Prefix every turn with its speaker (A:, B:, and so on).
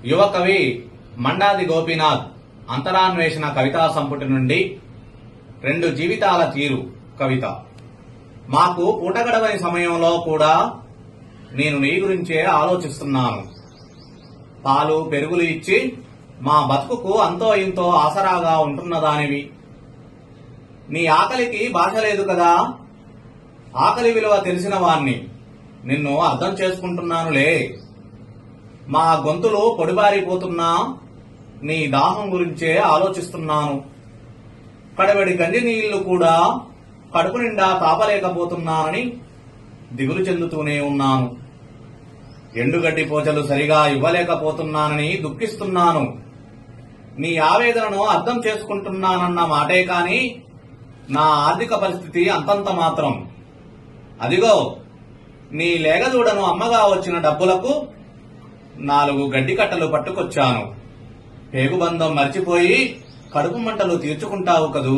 A: యువ కవి మండాది గోపీనాథ్ అంతరాన్వేషణ కవితా సంపుటి నుండి 2 జీవితాల తీరు కవిత. మాకు పూటగడవని సమయంలో కూడా నేను నీ గురించే ఆలోచిస్తున్నాను. పాలు పెరుగులు ఇచ్చి మా బతుకుకు అంతో ఇంతో ఆసరాగా ఉంటున్నదానివి. నీ ఆకలికి భాష లేదు కదా. ఆకలి విలువ తెలిసిన వాణ్ణి, నిన్ను అర్థం చేసుకుంటున్నానులే. మా గొంతులు పొడిబారిపోతున్నా నీ దాహం గురించే ఆలోచిస్తున్నాను. కడవడి గంజి నీళ్లు కూడా కడుపు నిండా తాపలేకపోతున్నానని దిగులు చెందుతూనే ఉన్నాను. ఎండుగడ్డి పోచలు సరిగా ఇవ్వలేకపోతున్నానని దుఃఖిస్తున్నాను. నీ ఆవేదనను అర్థం చేసుకుంటున్నానన్న మాటే కాని నా ఆర్థిక పరిస్థితి అంతంత మాత్రం. అదిగో నీ లేగదూడను అమ్మగా వచ్చిన డబ్బులకు 4 గడ్డి కట్టలు పట్టుకొచ్చాను. పేగుబంధం మర్చిపోయి కడుపు మంటలు తీర్చుకుంటావు కదూ.